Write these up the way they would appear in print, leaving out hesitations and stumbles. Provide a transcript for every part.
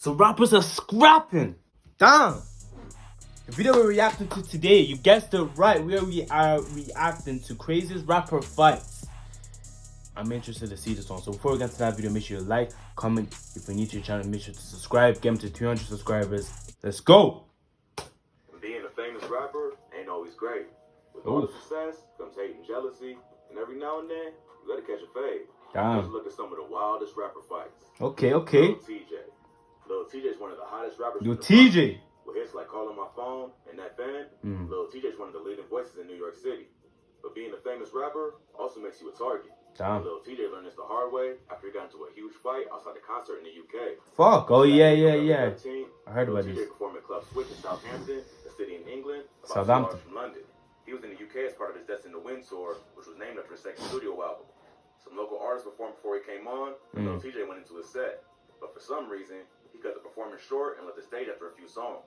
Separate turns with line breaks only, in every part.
So rappers are scrapping. Damn. The video we're reacting to today, you guessed it right. We are reacting to craziest rapper fights. I'm interested to see this one. So before we get to that video, make sure you like, comment. If you're new to your channel, make sure to subscribe. Get them to 300 subscribers. Let's go.
Being a famous rapper ain't always great. With all the success comes hate and jealousy, and every now and then you gotta catch a fade.
Damn.
Let's look at some of the wildest rapper fights.
Okay.
Lil TJ is one of the hottest rappers.
Lil TJ.
With hits like Calling My Phone and That Fan, Lil TJ is one of the leading voices in New York City. But being a famous rapper also makes you a target.
Damn.
Lil TJ learned this the hard way after he got into a huge fight outside the concert in the UK.
Fuck. Oh yeah. I heard about
Lil
this.
TJ performed at Club Switch in Southampton, a city in England, about 2
Southampton.
hours from London. He was in the UK as part of his Destined to Win tour, which was named after his second studio album. Some local artists performed before he came on, and Lil TJ went into his set. But for some reason, he cut the performance short and left the stage after a few songs.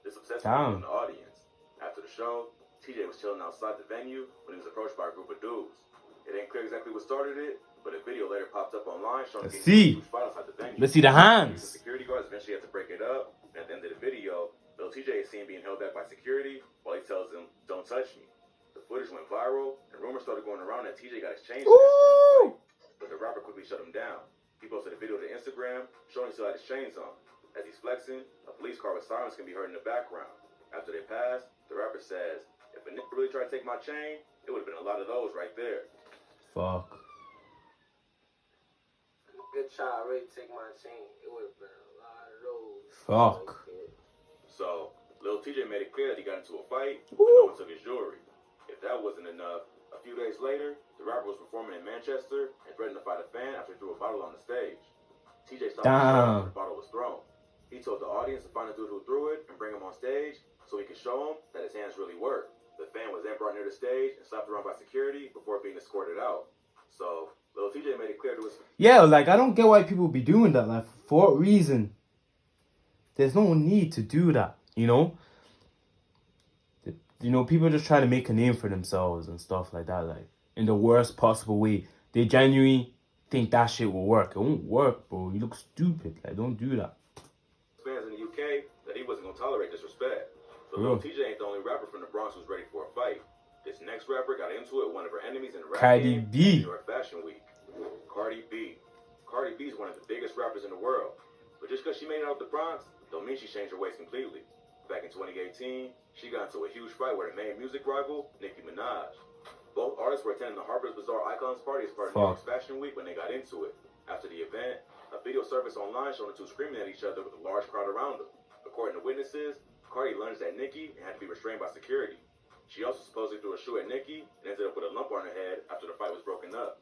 This upset people in the audience. After the show, TJ was chilling outside the venue when he was approached by a group of dudes. It ain't clear exactly what started it, but a video later popped up online showing a huge fight outside the venue.
Let's see the hands.
The security guards eventually had to break it up, and at the end of the video, Lil TJ is seen being held back by security while he tells them, "Don't touch me." The footage went viral, and rumors started going around that TJ got his chains snatched, but the rapper quickly shut him down. He posted a video to Instagram showing he still had his chains on. As he's flexing, a police car with sirens can be heard in the background. After they pass, the rapper says, "If a nigga really tried to take my chain, it would have been a lot of those right there."
Fuck.
Good child, really take my chain. It would have been a lot of those.
Fuck.
So, Lil TJ made it clear that he got into a fight, but no one took his jewelry. If that wasn't enough, a few days later, the rapper was performing in Manchester and threatened to fight a fan after he threw a bottle on the stage. TJ stopped the show after the bottle was thrown. He told the audience to find the dude who threw it and bring him on stage so he could show him that his hands really work. The fan was then brought near the stage and slapped around by security before being escorted out. So, Lil TJ made it clear to his...
Yeah, like, I don't get why people be doing that. Like, for what reason? There's no need to do that, you know? You know, people just try to make a name for themselves and stuff like that, like, in the worst possible way. They genuinely think that shit will work. It won't work, bro. You look stupid. Like, don't do that.
Fans in the UK that he wasn't going to tolerate disrespect. But Lil TJ ain't the only rapper from the Bronx who's ready for a fight. This next rapper got into it with one of her enemies in the rap game in New York Fashion Week. Cardi B. Cardi B is one of the biggest rappers in the world. But just because she made it out the Bronx, don't mean she changed her ways completely. Back in 2018, she got into a huge fight with her main music rival, Nicki Minaj. Both artists were attending the Harper's Bazaar Icons party as part of New York's Fashion Week when they got into it. After the event, a video surfaced online showing the two screaming at each other with a large crowd around them. According to witnesses, Cardi lunged at Nicki and had to be restrained by security. She also supposedly threw a shoe at Nicki and ended up with a lump on her head after the fight was broken up.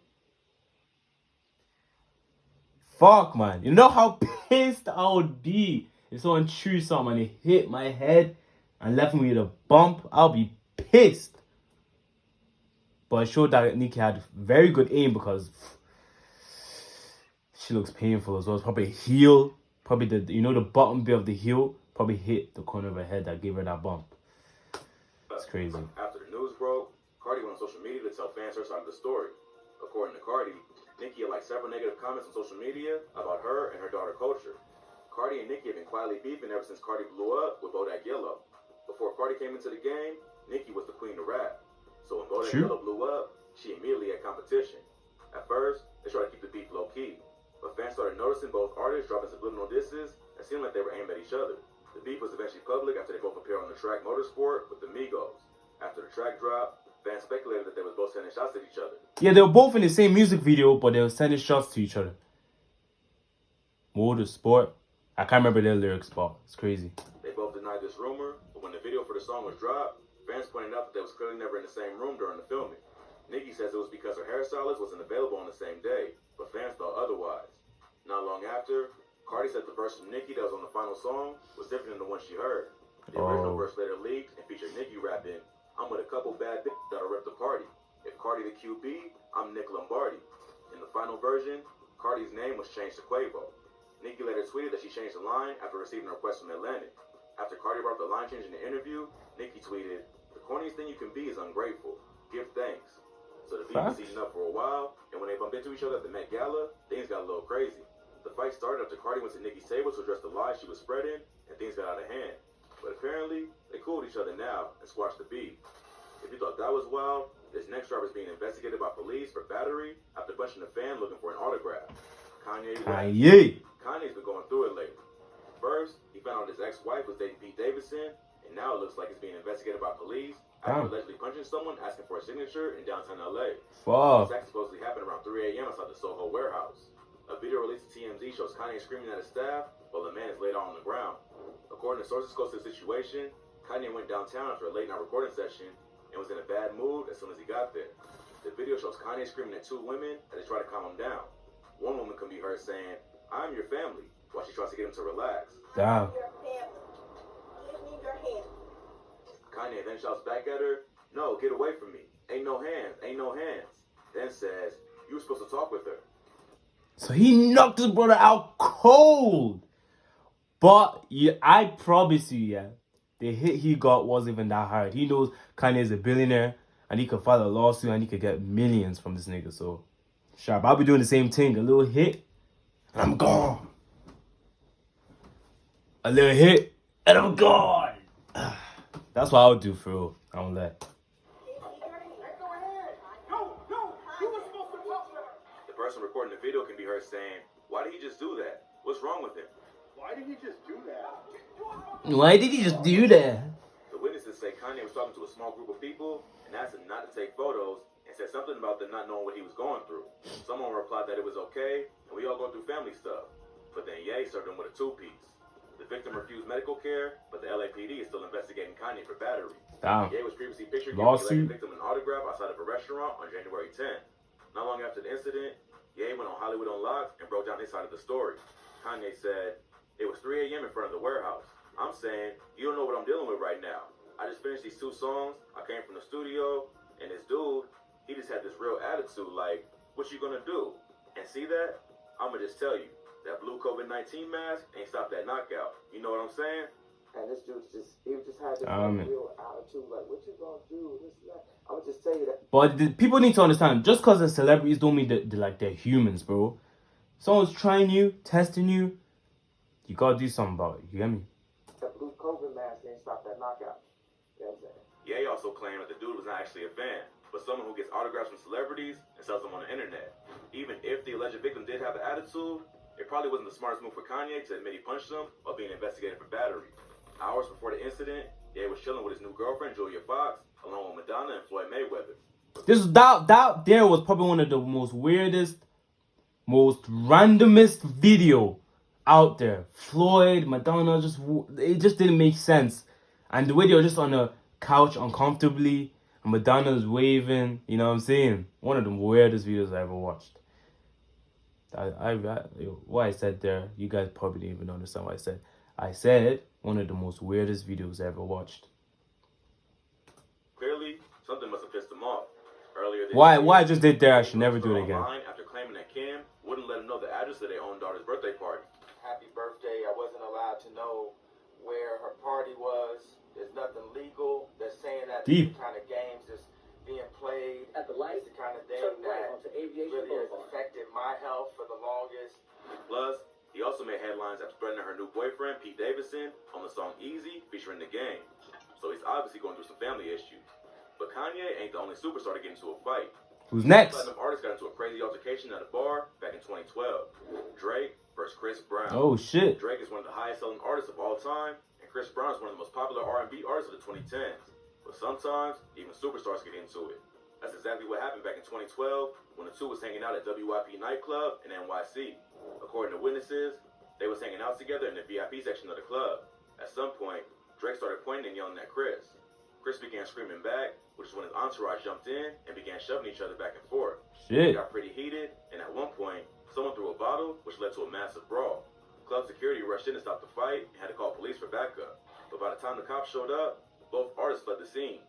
Fuck, man. You know how pissed I would be if someone threw something and it hit my head and left me with a bump? I'll be pissed. But it showed that Nicki had very good aim because she looks painful as well. It's probably a heel. Probably the bottom bit of the heel probably hit the corner of her head that gave her that bump. It's crazy.
After the news broke, Cardi went on social media to tell fans her side of the story. According to Cardi, Nicki had liked several negative comments on social media about her and her daughter Culture. Cardi and Nicki have been quietly beefing ever since Cardi blew up with Bodak Yellow. Before Cardi came into the game, Nicki was the queen of rap. So when Bodak Yellow blew up, she immediately had competition. At first, they tried to keep the beef low-key, but fans started noticing both artists dropping subliminal disses and seemed like they were aimed at each other. The beef was eventually public after they both appeared on the track Motorsport with the Migos. After the track dropped, fans speculated that they were both sending shots at each other.
Yeah, they were both in the same music video, but they were sending shots to each other. Motorsport. I can't remember their lyrics, but it's crazy.
They both denied this rumor, but when the video for the song was dropped, fans pointed out that they was clearly never in the same room during the filming. Nicki says it was because her hairstylist wasn't available on the same day, but fans thought otherwise. Not long after, Cardi said the verse from Nicki that was on the final song was different than the one she heard. The original verse later leaked and featured Nicki rapping, "I'm with a couple bad bitches that'll rip the party. If Cardi the QB, I'm Nick Lombardi." In the final version, Cardi's name was changed to Quavo. Nicki later tweeted that she changed the line after receiving a request from Atlantic. After Cardi brought up the line change in the interview, Nicki tweeted, "The corniest thing you can be is ungrateful. Give thanks." So the beef was heating up for a while, and when they bumped into each other at the Met Gala, things got a little crazy. The fight started after Cardi went to Nikki's table to address the lies she was spreading, and things got out of hand. But apparently, they cool with each other now and squashed the beef. If you thought that was wild, this next rapper is being investigated by police for battery after punching a fan looking for an autograph. Kanye's been going through it lately. First, he found out his ex-wife was dating Pete Davidson, and now it looks like he's being investigated by police after allegedly punching someone asking for a signature in downtown LA. This act supposedly happened around 3 a.m. outside the Soho warehouse. A video released to TMZ shows Kanye screaming at his staff while the man is laid out on the ground. According to sources close to the situation, Kanye went downtown after a late-night recording session and was in a bad mood as soon as he got there. The video shows Kanye screaming at two women as they try to calm him down. One woman can be heard saying, "I'm your family," while she tries to get him to relax.
Damn.
Kanye then shouts back at her, "No, get away from me. Ain't no hands, ain't no hands." Then says, "You were supposed to talk with her."
So he knocked his brother out cold. But yeah, I promise you, the hit he got wasn't even that hard. He knows Kanye is a billionaire and he could file a lawsuit and he could get millions from this nigga. So, sharp. I'll be doing the same thing. A little hit and I'm gone. A little hit and I'm gone. That's what I would do for real. I don't lie.
The person recording the video can be heard saying, "Why did he just do that? What's wrong with him?"
Why did he just do that?
Why did he just do that?
The witnesses say Kanye was talking to a small group of people and asked them not to take photos and said something about them not knowing what he was going through. Someone replied that it was okay and we all go through family stuff. But then Ye served him with a two-piece. The victim refused medical care, but the LAPD is still investigating Kanye for battery.
Damn.
Ye was previously pictured giving the alleged victim an autograph outside of a restaurant on January 10th. Not long after the incident, Ye went on Hollywood Unlocked and broke down his side of the story. Kanye said, "It was 3 a.m. in front of the warehouse. I'm saying, you don't know what I'm dealing with right now. I just finished these 2 songs. I came from the studio, and this dude, he just had this real attitude like, what you gonna do? And see that? I'ma just tell you, that blue COVID-19 mask ain't stopped that knockout. You know what I'm saying?"
And this dude he just had this real attitude, like, what you gonna do? This and that. I'm gonna just tell you that.
But people need to understand, just because they're celebrities don't mean that they're humans, bro. Someone's trying you, testing you, you gotta do something about it. You get me?
That blue COVID mask ain't stop that knockout. You know what I'm saying?
Ye also claimed that the dude was not actually a fan, but someone who gets autographs from celebrities and sells them on the internet. Even if the alleged victim did have an attitude, it probably wasn't the smartest move for Kanye to admit he punched him while being investigated for battery. Hours before the incident, Ye was chilling with his new girlfriend, Julia Fox, along with Madonna and Floyd Mayweather.
That there was probably one of the most weirdest, most randomest video out there. Floyd, Madonna, it just didn't make sense. And the way they were just on the couch uncomfortably, and Madonna's waving, you know what I'm saying? One of the weirdest videos I ever watched. What I said there, you guys probably didn't even understand what I said. I said one of the most weirdest videos I ever watched.
Clearly, something must have pissed him off. Earlier this
Why
year,
I just did there, I should never do it again.
After claiming that Kim wouldn't let him know the address of their own daughter's birthday party.
Happy birthday. I wasn't allowed to know where her party was. There's nothing legal. They're saying that the kind of games that's being played at the lights, the kind of thing that really has affected my health for the longest.
Plus, he also made headlines after threatening her new boyfriend, Pete Davidson, on the song Easy featuring The Game. So he's obviously going through some family issues. But Kanye ain't the only superstar to get into a fight.
Who's next?
Platinum artist got into a crazy altercation at a bar back in 2012. Drake versus Chris Brown.
Oh shit.
Drake is one of the highest selling artists of all time, and Chris Brown is one of the most popular R&B artists of the 2010s. But sometimes, even superstars get into it. That's exactly what happened back in 2012 when the two was hanging out at WYP nightclub in NYC. According to witnesses, they was hanging out together in the VIP section of the club. At some point, Drake started pointing and yelling at Chris. Chris began screaming back, which is when his entourage jumped in and began shoving each other back and forth.
Shit.
It got pretty heated, and at one point, someone threw a bottle, which led to a massive brawl. Club security rushed in to stop the fight and had to call police for backup. But by the time the cops showed up, both artists fled the scene.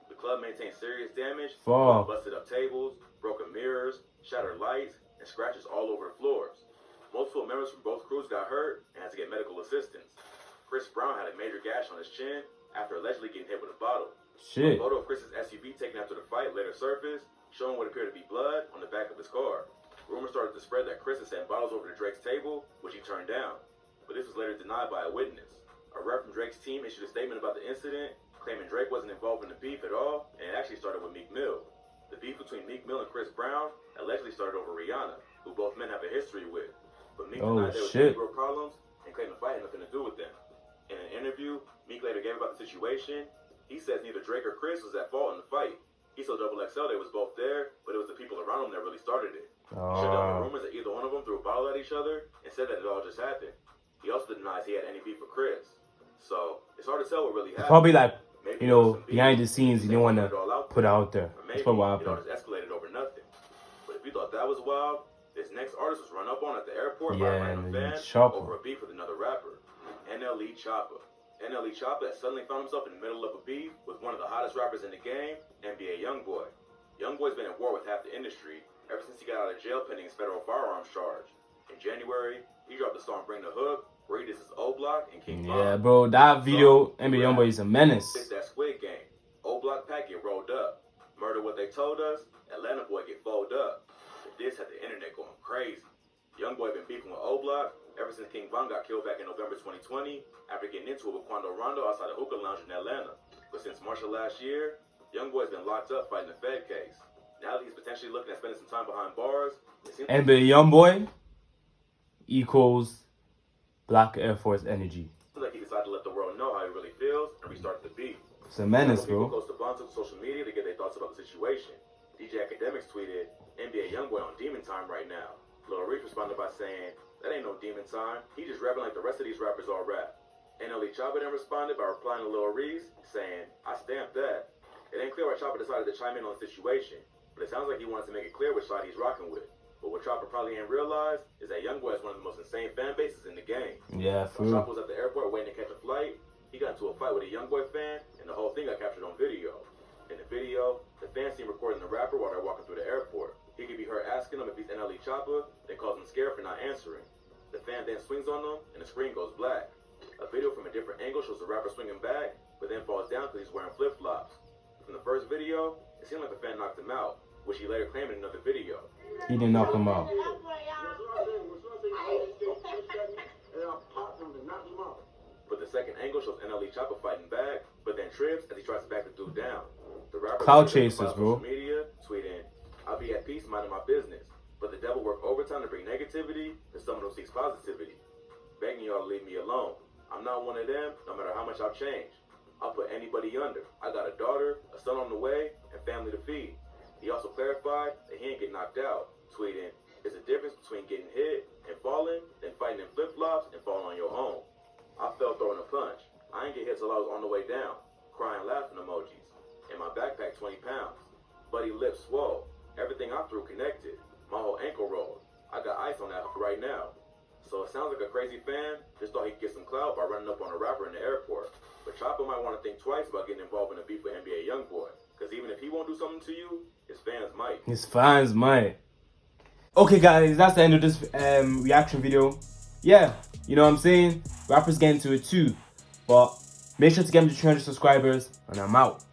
The club maintained serious damage, busted up tables, broken mirrors, shattered lights, and scratches all over the floors. Multiple members from both crews got hurt and had to get medical assistance. Chris Brown had a major gash on his chin after allegedly getting hit with a bottle.
Shit.
A photo of Chris's SUV taken after the fight later surfaced, showing what appeared to be blood on the back of his car. Rumors started to spread that Chris had sent bottles over to Drake's table, which he turned down. But this was later denied by a witness. A rep from Drake's team issued a statement about the incident, claiming Drake wasn't involved in the beef at all, and it actually started with Meek Mill. The beef between Meek Mill and Chris Brown allegedly started over Rihanna, who both men have a history with. But Meek denied there was any real problems and claimed the fight had nothing to do with them. In an interview, Meek later gave about the situation. He says neither Drake or Chris was at fault in the fight. He told XXL they was both there, but it was the people around him that really started it. He shut down the rumors that either one of them threw a bottle at each other and said that it all just happened. He also denies he had any beef with Chris. So it's hard to tell what really happened.
Probably like,
Maybe
you know, behind the scenes, you didn't want to put it out there.
Maybe
That's what
it all just escalated over nothing. But if you thought that was wild, this next artist was run up on at the airport by a random fan over a beef with another rapper, NLE Choppa. NLE Choppa has suddenly found himself in the middle of a beef with one of the hottest rappers in the game, NBA Youngboy. Youngboy's been at war with half the industry ever since he got out of jail pending his federal firearms charge. In January, he dropped the song Bring the Hook, where he did his O-Block and King Von.
Yeah, bro, that video, NBA Youngboy is a menace.
It's that Squid Game. O-Block pack get rolled up. Murder what they told us, Atlanta boy get folded up. But this had the internet going crazy. Youngboy been beefing with O-Block ever since King Von got killed back in November 2020 after getting into it with Quando Rondo outside a hookah lounge in Atlanta. But since March of last year, Youngboy's been locked up fighting the Fed case. Now that he's potentially looking at spending some time behind bars, it seems
NBA Youngboy equals Black Air Force energy.
like he decided to let the world know how he really feels and restarted the beef.
It's a menace,
People
bro.
close to Von took to social media to get their thoughts about the situation. DJ Academics tweeted, NBA Youngboy on demon time right now. Lil Reese responded by saying, that ain't no demon time. He just rapping like the rest of these rappers all rap. NLE Choppa then responded by replying to Lil Reese, saying, I stamped that. It ain't clear why Choppa decided to chime in on the situation, but it sounds like he wanted to make it clear which side he's rocking with. But what Choppa probably ain't realized is that Youngboy is one of the most insane fan bases in the game.
Yeah,
When
true.
Choppa was at the airport waiting to catch a flight, he got into a fight with a Youngboy fan, and the whole thing got captured on video. In the video, the fan seen recording the rapper while they're walking through the airport. He could be heard asking him if he's NLE Choppa, then calls him scared for not answering. The fan then swings on him, and the screen goes black. A video from a different angle shows the rapper swinging back, but then falls down because he's wearing flip-flops. From the first video, it seemed like the fan knocked him out, which he later claimed in another video.
He didn't knock him out.
But the second angle shows NLE Choppa fighting back, but then trips as he tries to back the dude down. The rapper
Cloud chasers, bro.
social media, tweeting, I'll be at peace minding my business, but the devil work overtime to bring negativity to someone who seeks positivity. Begging y'all to leave me alone. I'm not one of them, no matter how much I've changed. I'll put anybody under. I got a daughter, a son on the way, and family to feed. He also clarified that he ain't get knocked out, tweeting, there's a difference between getting hit and falling than fighting in flip-flops and falling on your home. I fell throwing a punch. I ain't get hit till I was on the way down. Crying, laughing emojis. In my backpack, 20 pounds. Buddy lips swole. Everything I threw connected. My whole ankle rolled. I got ice on that right now. So it sounds like a crazy fan just thought he could get some clout by running up on a rapper in the airport. But Choppa might want to think twice about getting involved in a beef with NBA Youngboy. Because even if he won't do something to you, his fans might.
His fans might. Okay, guys, that's the end of this reaction video. Yeah, you know what I'm saying? Rappers get into it too. But make sure to get me to 300 subscribers, and I'm out.